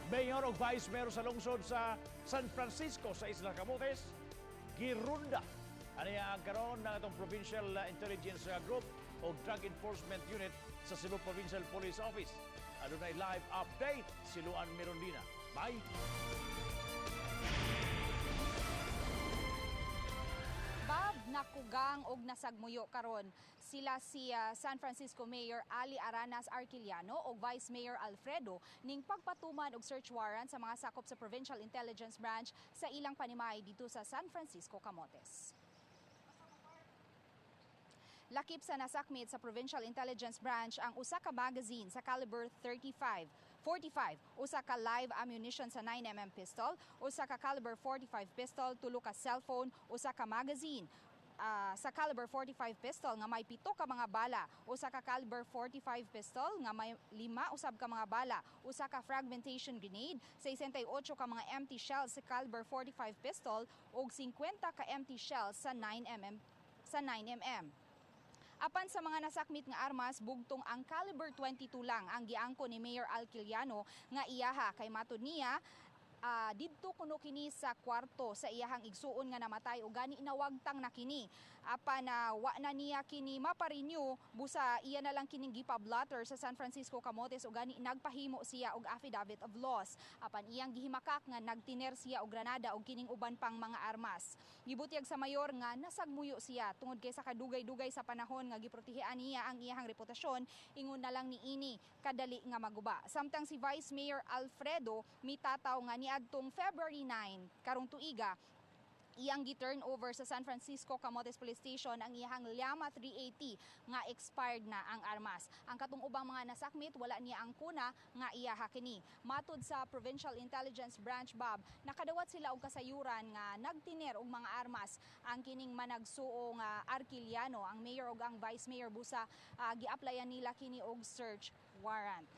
Mayor o Vice Mayor sa lungsod sa San Francisco sa Isla Camotes, girunda. Ano ang karon ng itong Provincial Intelligence Group o Drug Enforcement Unit sa Cebu Provincial Police Office. Ano na live update si Luan Mirondina. Bye! Bob, nakugang og nasagmuyo karon sila si San Francisco Mayor Ali Aranas Arquiliano o Vice Mayor Alfredo ning pagpatuman og search warrant sa mga sakop sa Provincial Intelligence Branch sa ilang panimay dito sa San Francisco Camotes. Lakip sa nasakmit sa Provincial Intelligence Branch ang usa ka magazine sa caliber 45, usa ka live ammunition sa 9mm pistol, usa ka caliber 45 pistol, tulo ka cellphone, usa ka magazine sa caliber 45 pistol nga may 7 ka mga bala, usa ka caliber 45 pistol nga may 5 usab ka mga bala, usa ka fragmentation grenade, 68 ka mga empty shells sa caliber 45 pistol ug 50 ka empty shells sa 9mm. Apan sa mga nasakmit nga armas, bugtong ang caliber 22 lang ang giangko ni Mayor Arquiliano nga iyaha kay matud niya didto kuno kini sa kwarto sa iyahang igsuon nga namatay ug gani nawagtang na kini. Apan wa na niya kini maparenew busa iya na lang kining gipablotter sa San Francisco Camotes ug gani nagpahimo siya og affidavit of loss. Apan iyang gihimakak nga nagtiner siya og granada ug kining uban pang mga armas. Gibutyag sa mayor nga nasagmuyo siya tungod kay sa kadugay-dugay sa panahon nga giprotehean niya ang iyahang reputasyon, ingon na lang niini kadali nga maguba. Samtang si Vice Mayor Alfredo mitataw nga niadtong February 9 karong tuiga iyang gi-turn over sa San Francisco Camotes Police Station ang iyahang Llama 380 nga expired na ang armas. Ang katong ubang mga nasakmit wala niya ang kuna nga iyaha kini. Matud sa Provincial Intelligence Branch Bob, nakadawat sila og kasayuran nga nagtiner og mga armas ang kining managsuo nga Arquiliano, ang mayor ug ang vice mayor busa gi-applyan nila kini og search warrant.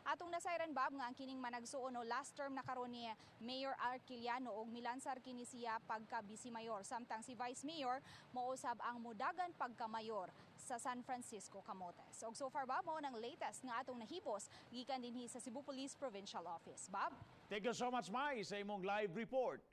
Atong nasayran Bob nga ang kining managsuon o last term na karon ni Mayor Arquiliano og milansar kini siya pagka Bise Mayor, samtang si Vice Mayor mousab ang mudagan pagka Mayor sa San Francisco Camotes. Og so far Bob, mo nang latest nga atong nahipos gikan dinhi sa Cebu Police Provincial Office. Bob? Thank you so much, Mai, sa imong live report.